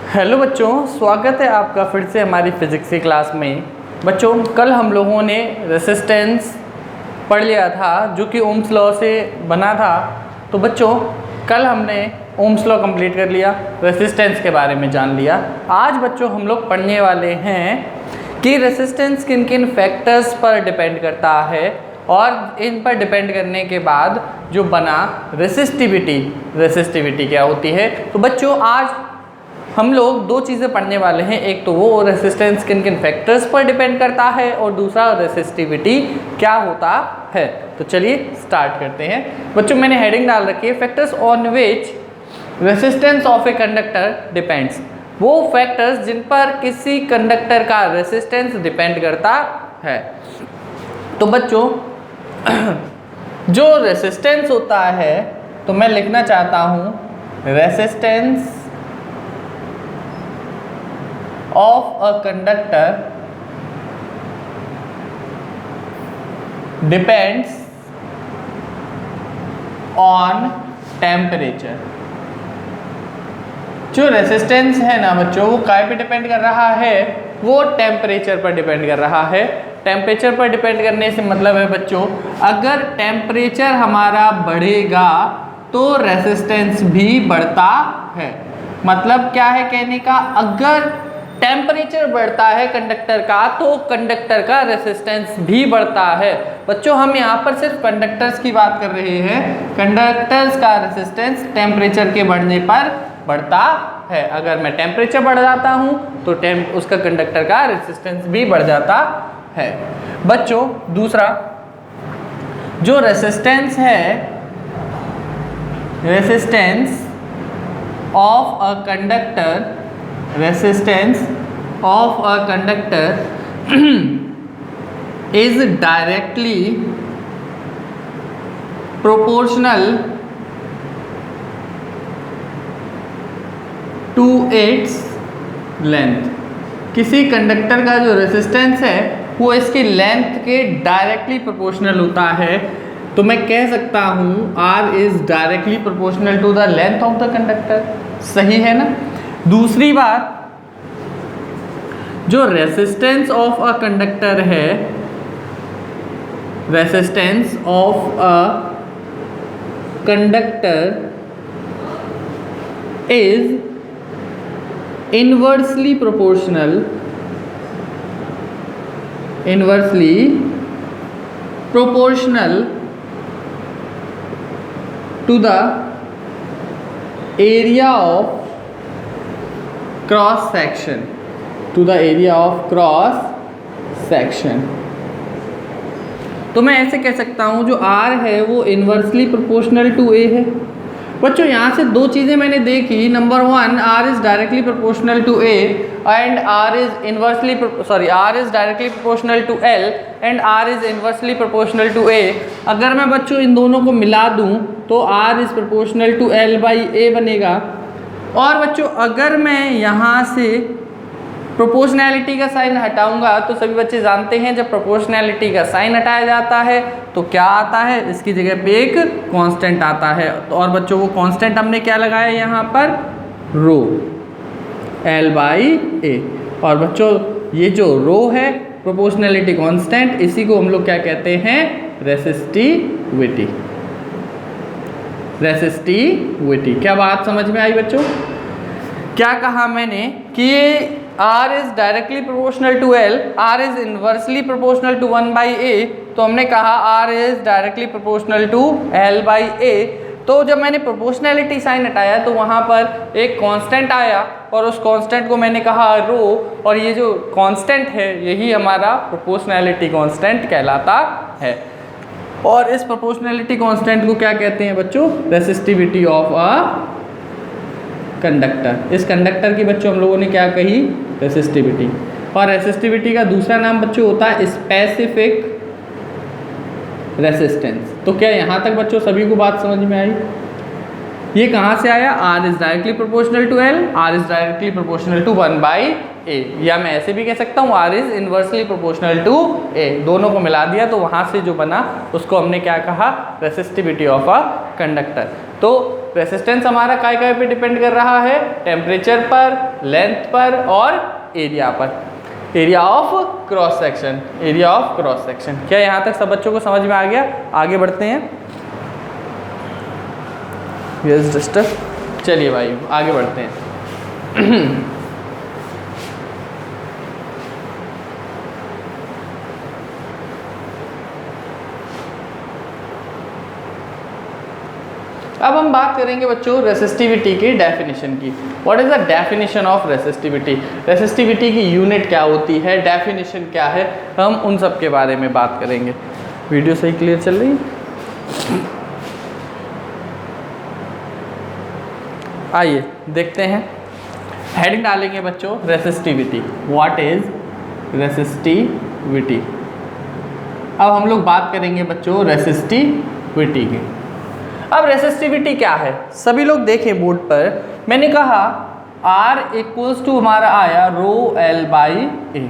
Hello बच्चों, स्वागत है आपका फिर से हमारी फिजिक्स की क्लास में। बच्चों, कल हम लोगों ने रेसिस्टेंस पढ़ लिया था जो कि ओम्स लॉ से बना था। तो बच्चों, कल हमने ओम्स लॉ कंप्लीट कर लिया, रेसिस्टेंस के बारे में जान लिया। आज बच्चों हम लोग पढ़ने वाले हैं कि रेसिस्टेंस किन किन फैक्टर्स पर डिपेंड करता है और इन पर डिपेंड करने के बाद जो बना रेसिस्टिविटी क्या होती है। तो बच्चों, आज हम लोग दो चीज़ें पढ़ने वाले हैं। एक तो वो रेसिस्टेंस किन किन फैक्टर्स पर डिपेंड करता है और दूसरा रेसिस्टिविटी क्या होता है। तो चलिए स्टार्ट करते हैं। बच्चों, मैंने हेडिंग डाल रखी है factors on which resistance of a conductor depends. वो फैक्टर्स जिन पर किसी कंडक्टर का रेसिस्टेंस डिपेंड करता है। तो बच्चों, जो रेसिस्टेंस होता है तो मैं लिखना चाहता हूँ resistance of a conductor depends on temperature। जो रेसिस्टेंस है ना बच्चों, वो काय पे डिपेंड कर रहा है? वो टेम्परेचर पर डिपेंड कर रहा है। टेम्परेचर पर डिपेंड करने से मतलब है बच्चों, अगर टेम्परेचर हमारा बढ़ेगा तो रेसिस्टेंस भी बढ़ता है। मतलब क्या है कहने का, अगर टेम्परेचर बढ़ता है कंडक्टर का तो कंडक्टर का रेसिस्टेंस भी बढ़ता है। बच्चों, हम यहाँ पर सिर्फ कंडक्टर्स की बात कर रहे हैं। कंडक्टर्स का रेसिस्टेंस टेम्परेचर के बढ़ने पर बढ़ता है। अगर मैं टेम्परेचर बढ़ जाता हूँ तो उसका कंडक्टर का रेसिस्टेंस भी बढ़ जाता है। बच्चों, दूसरा जो रेसिस्टेंस है, resistance of a conductor resistance of a conductor is directly proportional to its length। किसी कंडक्टर का जो रेसिस्टेंस है वो इसकी लेंथ के डायरेक्टली प्रोपोर्शनल होता है। तो मैं कह सकता हूँ R is directly proportional to the length of the conductor. सही है ना? दूसरी बात, जो रेसिस्टेंस ऑफ अ कंडक्टर है, resistance of a conductor is inversely proportional to the area of cross section, तो मैं ऐसे कह सकता हूँ जो R है वो इनवर्सली प्रोपोर्शनल टू A है। बच्चों, यहाँ से दो चीज़ें मैंने देखी। Number one, R is directly proportional to A and R is directly proportional to L and R is inversely proportional to A। अगर मैं बच्चों इन दोनों को मिला दूँ तो R is proportional to L by A बनेगा। और बच्चों, अगर मैं यहाँ से प्रोपोर्शनैलिटी का साइन हटाऊंगा तो सभी बच्चे जानते हैं जब प्रोपोर्शनैलिटी का साइन हटाया जाता है तो क्या आता है, इसकी जगह पे एक कांस्टेंट आता है। और बच्चों, वो कांस्टेंट हमने क्या लगाया यहाँ पर? रो, L बाई A। और बच्चों, ये जो रो है प्रोपोर्शनैलिटी कांस्टेंट, इसी को हम लोग क्या कहते हैं? रेसिस्टिविटी। क्या बात समझ में आई बच्चों? क्या कहा मैंने कि ये R is directly proportional to L, R is inversely proportional to 1 by A। तो हमने कहा R is directly proportional to L by A। तो जब मैंने प्रोपोर्शनैलिटी साइन हटाया तो वहाँ पर एक कांस्टेंट आया और उस कांस्टेंट को मैंने कहा रो, और ये जो कांस्टेंट है यही हमारा प्रोपोर्शनैलिटी कांस्टेंट कहलाता है। और इस प्रोपोर्शनैलिटी कांस्टेंट को क्या कहते हैं बच्चों? Resistivity of a conductor. इस कंडक्टर की बच्चों हम लोगों ने क्या कही? रेसिस्टिविटी। और रेसिस्टिविटी का दूसरा नाम बच्चों होता है स्पेसिफिक रेसिस्टेंस। तो क्या यहाँ तक बच्चों सभी को बात समझ में आई? ये कहाँ से आया? R is directly proportional to L, R is directly proportional to 1 by A, या मैं ऐसे भी कह सकता हूँ R is inversely proportional to A। दोनों को मिला दिया तो वहाँ से जो बना उसको हमने क्या कहा? Resistivity of a conductor. तो रेसिस्टेंस हमारा काय पे डिपेंड कर रहा है, टेम्परेचर पर, लेंथ पर और एरिया पर, area of cross section, area of cross section. क्या यहाँ तक सब बच्चों को समझ में आ गया? आगे बढ़ते हैं। यस जस्ट, चलिए भाई आगे बढ़ते हैं। अब हम बात करेंगे बच्चों रेसिस्टिविटी की डेफिनेशन की। What is the definition of resistivity? Resistivity की यूनिट क्या होती है, डेफिनेशन क्या है, हम उन सब के बारे में बात करेंगे। वीडियो सही क्लियर चल रही है? आइए देखते हैं, हेडिंग डालेंगे बच्चों रेसिस्टिविटी। What is resistivity? अब हम लोग बात करेंगे बच्चों रेसिस्टिविटी की। अब रेसिस्टिविटी क्या है? सभी लोग देखें बोर्ड पर, मैंने कहा R इक्वल्स टू हमारा आया रो L बाई ए,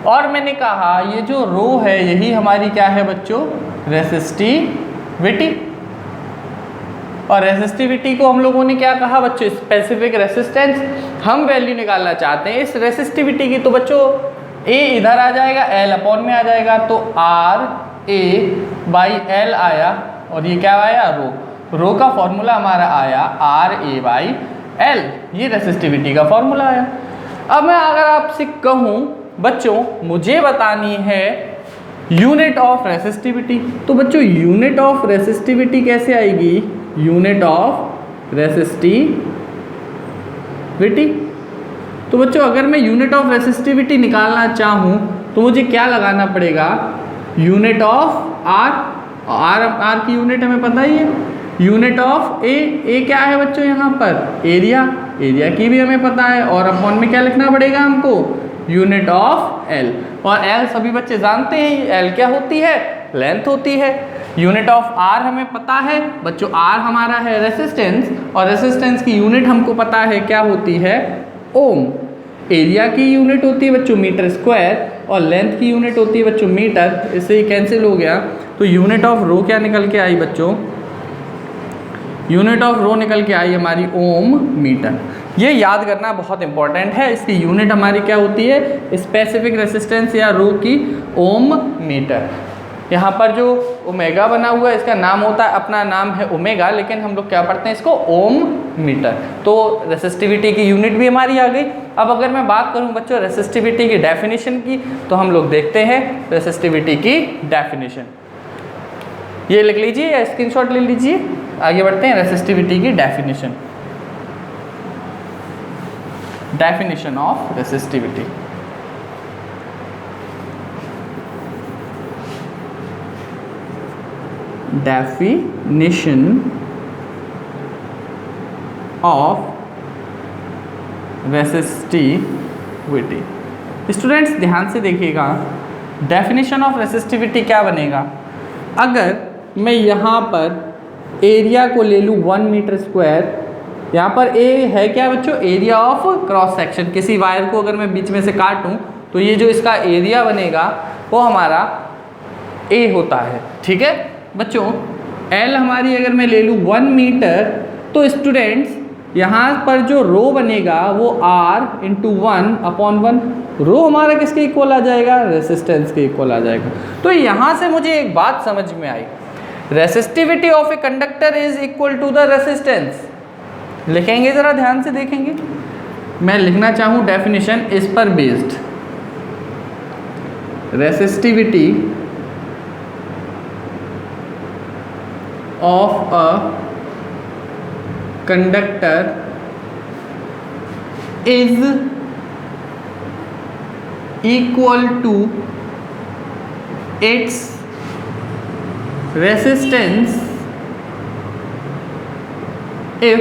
और मैंने कहा ये जो रो है यही हमारी क्या है बच्चों? रेसिस्टिविटी। और रेसिस्टिविटी को हम लोगों ने क्या कहा बच्चों? Specific resistance. हम वैल्यू निकालना चाहते हैं इस रेसिस्टिविटी की, तो बच्चों A इधर आ जाएगा, L अपॉन में आ जाएगा, तो R A बाई L आया, और ये क्या आया? रो का फॉर्मूला हमारा आया आर ए बाई एल, ये रेसिस्टिविटी का फॉर्मूला आया। अब मैं अगर आपसे कहूँ बच्चों मुझे बतानी है यूनिट ऑफ रेसिस्टिविटी, तो बच्चों यूनिट ऑफ रेसिस्टिविटी कैसे आएगी? यूनिट ऑफ रेसिस्टिविटी, तो बच्चों अगर मैं यूनिट ऑफ रेसिस्टिविटी निकालना चाहूँ तो मुझे क्या लगाना पड़ेगा? यूनिट ऑफ आर की यूनिट हमें पता ही है, यूनिट ऑफ ए क्या है बच्चों यहाँ पर? एरिया की भी हमें पता है, और अपॉन में क्या लिखना पड़ेगा हमको? यूनिट ऑफ एल, और एल सभी बच्चे जानते हैं एल क्या होती है? लेंथ होती है। यूनिट ऑफ आर हमें पता है बच्चों, आर हमारा है रेसिस्टेंस, और रेसिस्टेंस की यूनिट हमको पता है क्या होती है? ओम। एरिया की यूनिट होती है बच्चों मीटर स्क्वायर, और लेंथ की यूनिट होती है बच्चों मीटर, इससे ही कैंसिल हो गया। तो यूनिट ऑफ रो क्या निकल के आई बच्चों? यूनिट ऑफ रो निकल के आई हमारी ओम मीटर। ये याद करना बहुत इंपॉर्टेंट है, इसकी यूनिट हमारी क्या होती है? स्पेसिफिक रेसिस्टेंस या रो की ओम मीटर। यहाँ पर जो ओमेगा बना हुआ है इसका नाम होता है, अपना नाम है ओमेगा, लेकिन हम लोग क्या पढ़ते हैं इसको? ओम मीटर। तो रेसिस्टिविटी की यूनिट भी हमारी आ गई। अब अगर मैं बात करूँ बच्चों रेसिस्टिविटी की डेफिनेशन की, तो हम लोग देखते हैं रेसिस्टिविटी की डेफिनेशन। ये लिख लीजिए या स्क्रीनशॉट ले लीजिए, आगे बढ़ते हैं। रेसिस्टिविटी की definition, definition of resistivity. Definition of resistivity. Students ध्यान से देखिएगा, डेफिनेशन ऑफ रेसिस्टिविटी क्या बनेगा? अगर मैं यहाँ पर एरिया को ले लूँ 1 मीटर स्क्वायर, यहाँ पर ए है क्या बच्चों? Area of cross section. किसी वायर को अगर मैं बीच में से काटूँ तो ये जो इसका एरिया बनेगा वो हमारा ए होता है, ठीक है बच्चों। एल हमारी अगर मैं ले लूँ 1 मीटर, तो स्टूडेंट्स यहाँ पर जो रो बनेगा वो R इंटू 1/1। रो हमारा किसके इक्वल आ जाएगा? रेसिस्टेंस के इक्वल आ जाएगा। तो यहाँ से मुझे एक बात समझ में आई, resistivity of a conductor is equal to the resistance. लिखेंगे जरा ध्यान से देखेंगे, मैं लिखना चाहूँ डेफिनेशन इस पर based. Resistivity of a conductor is equal to its resistance if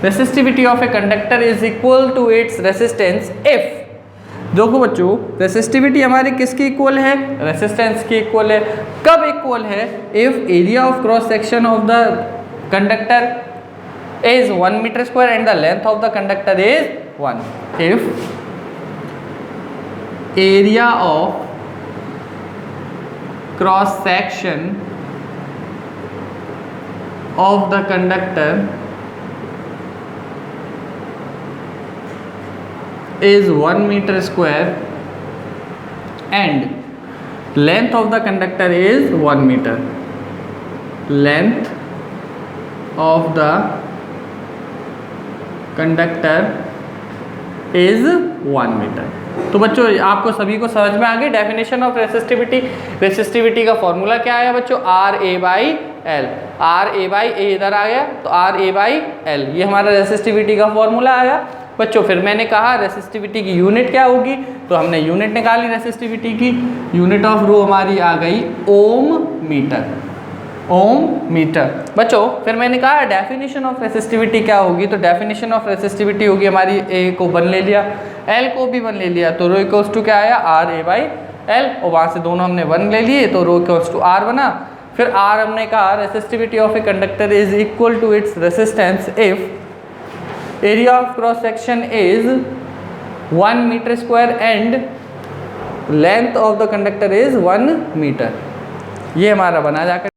resistivity of a conductor is equal to its resistance if, देखो बच्चों रेसिस्टिविटी हमारी किसकी इक्वल है? रेसिस्टेंस की इक्वल है। कब इक्वल है? If area of cross section of the conductor is 1 meter square and the length of the conductor is 1. If area of cross section of the conductor is 1 meter square and length of the conductor is 1 meter. Length of the conductor is 1 meter. तो बच्चों आपको सभी को समझ में आ गई definition of resistivity. Resistivity का फॉर्मूला क्या आया बच्चों, R A by L. R A by A इधर आ गया तो आर ए बाई एल, ये हमारा रेसिस्टिविटी का फॉर्मूला आया बच्चों। फिर मैंने कहा रेसिस्टिविटी की यूनिट क्या होगी, तो हमने यूनिट निकाली रेसिस्टिविटी की। यूनिट ऑफ रो हमारी आ गई ओम मीटर, ओम मीटर बच्चों। फिर मैंने कहा डेफिनेशन ऑफ रेसिस्टिविटी क्या होगी, तो डेफिनेशन ऑफ रेसिस्टिविटी होगी हमारी ए को 1 ले लिया, एल को भी 1 ले लिया, तो रो इक्वल्स टू क्या आया, आर ए बाई एल, और वहाँ से दोनों हमने 1 ले लिए तो रो इक्वल्स टू आर बना। फिर आर हमने कहा resistivity of a conductor is equal to its resistance if area of cross section is 1 metre square and length of the conductor is 1 metre. ये हमारा बना जाकर